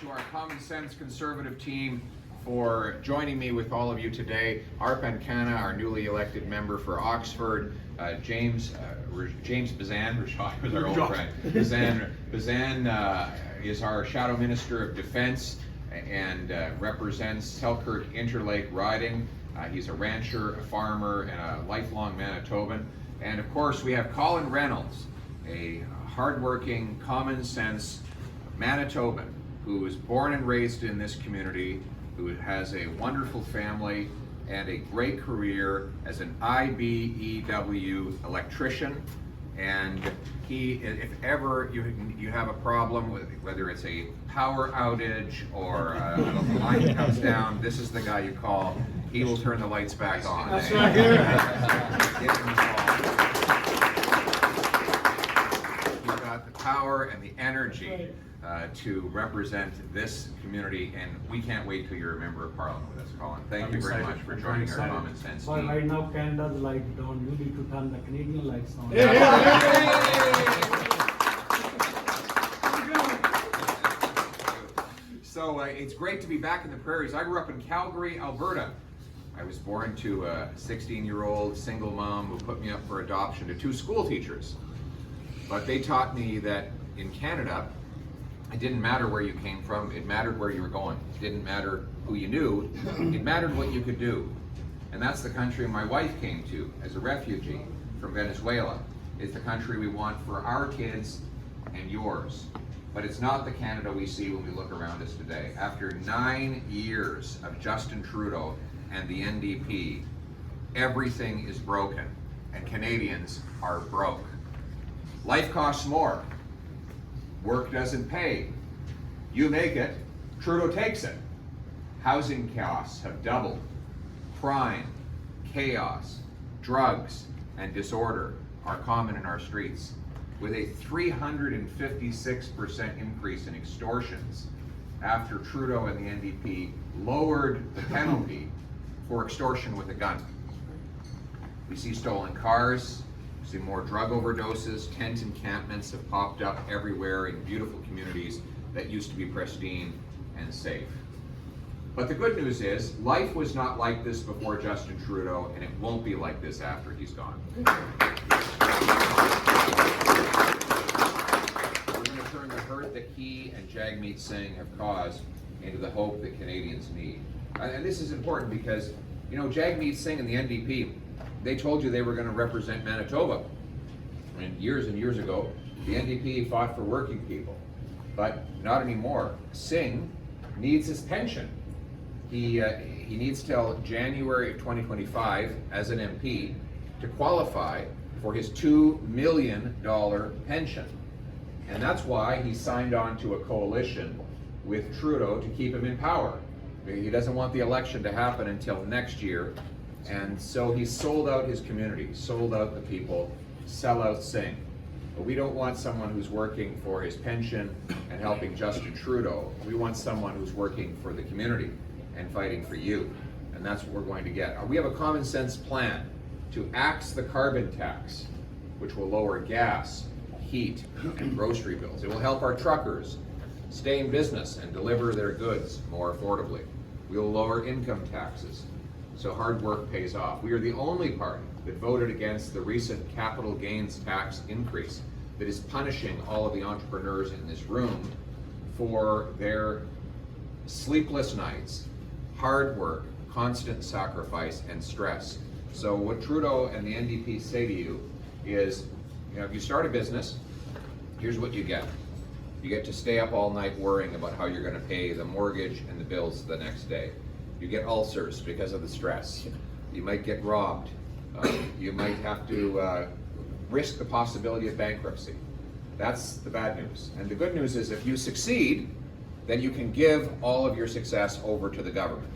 to our Common Sense Conservative team for joining me with all of you today. Arpan Khanna, our newly elected member for Oxford, James Bazan, Rashad was our old friend. Bazan is our Shadow Minister of Defense and represents Selkirk Interlake riding. He's a rancher, a farmer, and a lifelong Manitoban. And of course, we have Colin Reynolds, a hardworking, common sense Manitoban who was born and raised in this community, who has a wonderful family and a great career as an IBEW electrician. And he, if ever you have a problem with whether it's a power outage or the line comes down, this is the guy you call. He will turn the lights back on. That's right here. You've got the power and the energy to represent this community, and we can't wait till you're a member of Parliament with us, Colin. Thank you very much for joining our Common Sense team. Right now, Canada's light down. You need to turn the Canadian lights on. So it's great to be back in the prairies. I grew up in Calgary, Alberta. I was born to a 16-year-old single mom who put me up for adoption to two school teachers. But they taught me that in Canada, it didn't matter where you came from, it mattered where you were going. It didn't matter who you knew, it mattered what you could do. And that's the country my wife came to as a refugee from Venezuela. It's the country we want for our kids and yours. But it's not the Canada we see when we look around us today. After 9 years of Justin Trudeau and the NDP, everything is broken, and Canadians are broke. Life costs more. Work doesn't pay. You make it, Trudeau takes it. Housing costs have doubled. Crime, chaos, drugs, and disorder are common in our streets, with a 356% increase in extortions after Trudeau and the NDP lowered the penalty for extortion with a gun. We see stolen cars, we see more drug overdoses, tent encampments have popped up everywhere in beautiful communities that used to be pristine and safe. But the good news is, life was not like this before Justin Trudeau, and it won't be like this after he's gone. We're going to turn the hurt that he and Jagmeet Singh have caused into the hope that Canadians need. And this is important because, you know, Jagmeet Singh and the NDP, they told you they were going to represent Manitoba. And years ago, the NDP fought for working people, but not anymore. Singh needs his pension. He needs till January of 2025 as an MP to qualify for his $2 million pension. And that's why he signed on to a coalition with Trudeau to keep him in power. He doesn't want the election to happen until next year. And so he sold out his community, sold out the people, sell out Singh. But we don't want someone who's working for his pension and helping Justin Trudeau. We want someone who's working for the community and fighting for you. And that's what we're going to get. We have a common sense plan to axe the carbon tax, which will lower gas, heat, and grocery bills. It will help our truckers stay in business and deliver their goods more affordably. We will lower income taxes, so hard work pays off. We are the only party that voted against the recent capital gains tax increase that is punishing all of the entrepreneurs in this room for their sleepless nights, hard work, constant sacrifice, and stress. So what Trudeau and the NDP say to you is, you know, if you start a business, here's what you get. You get to stay up all night worrying about how you're going to pay the mortgage and the bills the next day. You get ulcers because of the stress. You might get robbed. You might have to risk the possibility of bankruptcy. That's the bad news. And the good news is if you succeed, then you can give all of your success over to the government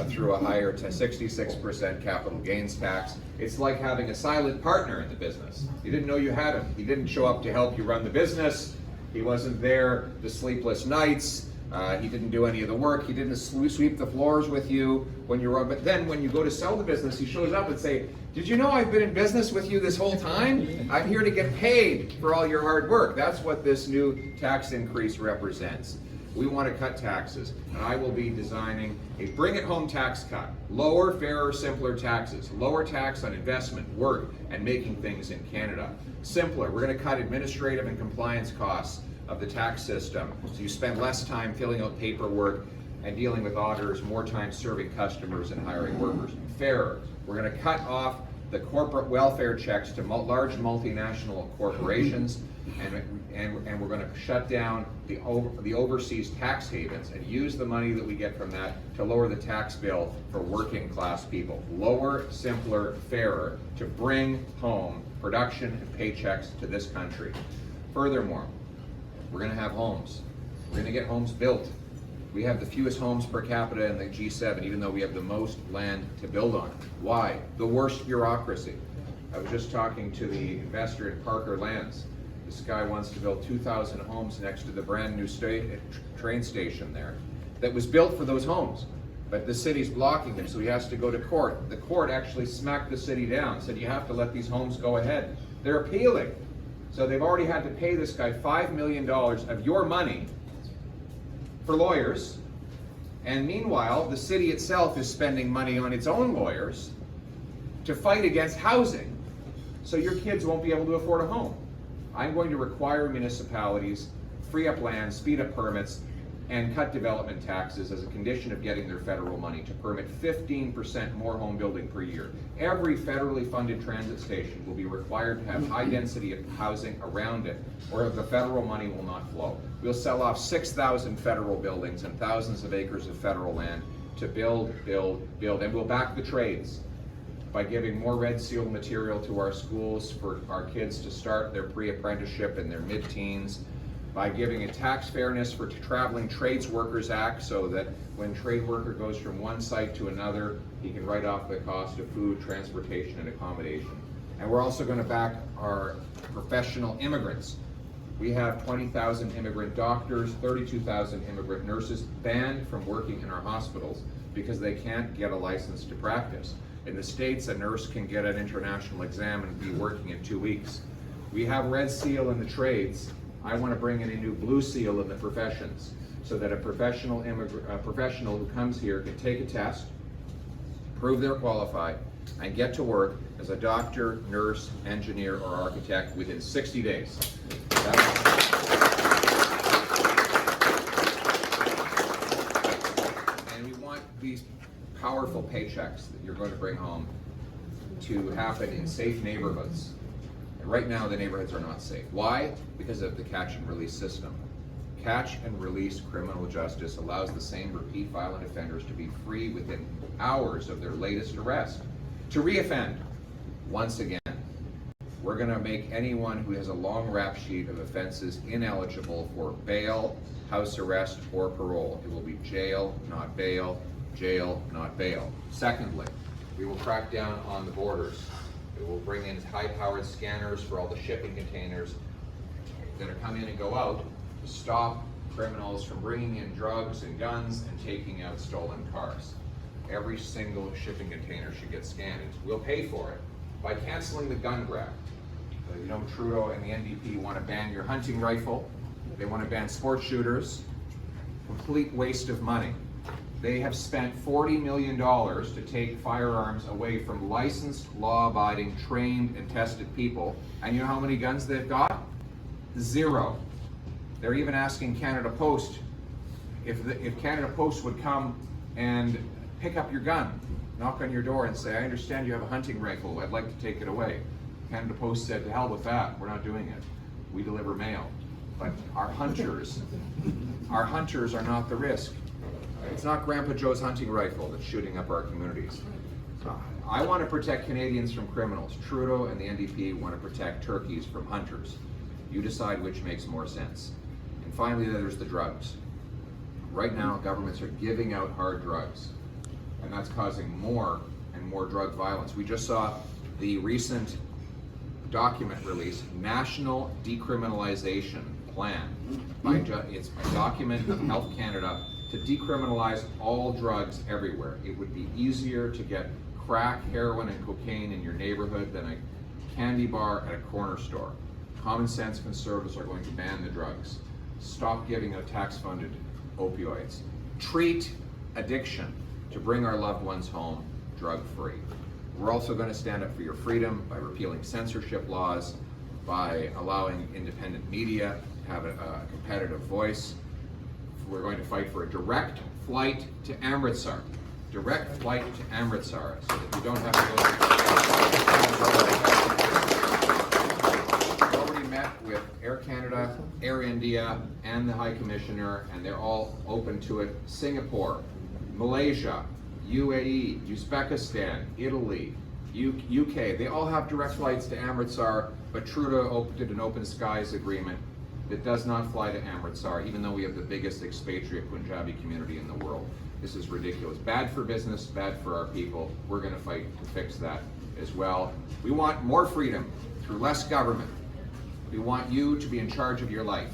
through a higher 66% capital gains tax. It's like having a silent partner in the business. You didn't know you had him. He didn't show up to help you run the business. He wasn't there the sleepless nights. He didn't do any of the work. He didn't sweep the floors with you when you were, but then when you go to sell the business, he shows up and say, did you know I've been in business with you this whole time? I'm here to get paid for all your hard work. That's what this new tax increase represents. We want to cut taxes, and I will be designing a bring it home tax cut. Lower, fairer, simpler taxes. Lower tax on investment, work, and making things in Canada. Simpler. We're going to cut administrative and compliance costs of the tax system, so you spend less time filling out paperwork and dealing with auditors, more time serving customers and hiring workers. Fairer. We're going to cut off the corporate welfare checks to large multinational corporations, and we're going to shut down the overseas tax havens and use the money that we get from that to lower the tax bill for working class people. Lower, simpler, fairer, to bring home production and paychecks to this country. Furthermore, we're going to have homes. We're going to get homes built. We have the fewest homes per capita in the G7, even though we have the most land to build on. Why? The worst bureaucracy. I was just talking to the investor in Parker Lands. This guy wants to build 2,000 homes next to the brand new train station there that was built for those homes. But the city's blocking him, so he has to go to court. The court actually smacked the city down, said you have to let these homes go ahead. They're appealing. So they've already had to pay this guy $5 million of your money for lawyers, and meanwhile the city itself is spending money on its own lawyers to fight against housing, so your kids won't be able to afford a home. I'm going to require municipalities free up land, speed up permits, and cut development taxes as a condition of getting their federal money to permit 15% more home building per year. Every federally funded transit station will be required to have high density of housing around it, or the federal money will not flow. We'll sell off 6,000 federal buildings and thousands of acres of federal land to build, and we'll back the trades by giving more Red Seal material to our schools for our kids to start their pre-apprenticeship in their mid-teens, by giving a tax fairness for Traveling Trades Workers Act, so that when trade worker goes from one site to another, he can write off the cost of food, transportation, and accommodation. And we're also going to back our professional immigrants. We have 20,000 immigrant doctors, 32,000 immigrant nurses banned from working in our hospitals because they can't get a license to practice. In the States, a nurse can get an international exam and be working in 2 weeks. We have Red Seal in the trades. I want to bring in a new Blue Seal in the professions, so that a professional who comes here can take a test, prove they're qualified, and get to work as a doctor, nurse, engineer, or architect within 60 days. And we want these powerful paychecks that you're going to bring home to happen in safe neighborhoods. And right now, the neighborhoods are not safe. Why? Because of the catch and release system. Catch and release criminal justice allows the same repeat violent offenders to be free within hours of their latest arrest to reoffend once again. We're going to make anyone who has a long rap sheet of offenses ineligible for bail, house arrest, or parole. It will be jail, not bail, jail, not bail. Secondly, we will crack down on the borders. We will bring in high-powered scanners for all the shipping containers that are come in and go out to stop criminals from bringing in drugs and guns and taking out stolen cars. Every single shipping container should get scanned. We'll pay for it by canceling the gun grab. You know, Trudeau and the NDP want to ban your hunting rifle. They want to ban sports shooters. Complete waste of money. They have spent $40 million to take firearms away from licensed, law-abiding, trained, and tested people. And you know how many guns they've got? 0. They're even asking Canada Post if Canada Post would come and pick up your gun, knock on your door and say, I understand you have a hunting rifle, I'd like to take it away. Canada Post said, to hell with that, we're not doing it. We deliver mail. But our hunters are not the risk. It's not Grandpa Joe's hunting rifle that's shooting up our communities. I want to protect Canadians from criminals. Trudeau and the NDP want to protect turkeys from hunters. You decide which makes more sense. And finally, there's the drugs. Right now, governments are giving out hard drugs, and that's causing more and more drug violence. We just saw the recent document release, National Decriminalization Plan. It's a document of Health Canada to decriminalize all drugs everywhere. It would be easier to get crack, heroin, and cocaine in your neighborhood than a candy bar at a corner store. Common sense conservatives are going to ban the drugs. Stop giving out tax-funded opioids. Treat addiction to bring our loved ones home drug-free. We're also going to stand up for your freedom by repealing censorship laws, by allowing independent media to have a competitive voice. We're going to fight for a direct flight to Amritsar. Direct flight to Amritsar, so that you don't have to go. We've already met with Air Canada, Air India, and the High Commissioner, and they're all open to it. Singapore, Malaysia, UAE, Uzbekistan, Italy, UK, they all have direct flights to Amritsar, but Trudeau did an open skies agreement that does not fly to Amritsar, even though we have the biggest expatriate Punjabi community in the world. This is ridiculous. Bad for business, bad for our people. We're going to fight to fix that as well. We want more freedom through less government. We want you to be in charge of your life.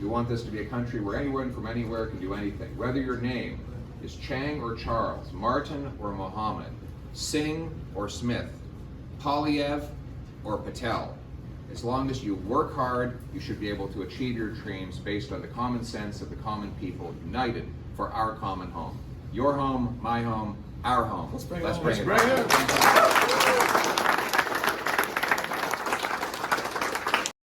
We want this to be a country where anyone from anywhere can do anything. Whether your name is Chang or Charles, Martin or Mohammed, Singh or Smith, Poilievre or Patel. As long as you work hard, you should be able to achieve your dreams based on the common sense of the common people united for our common home. Your home, my home, our home. Let's bring it home.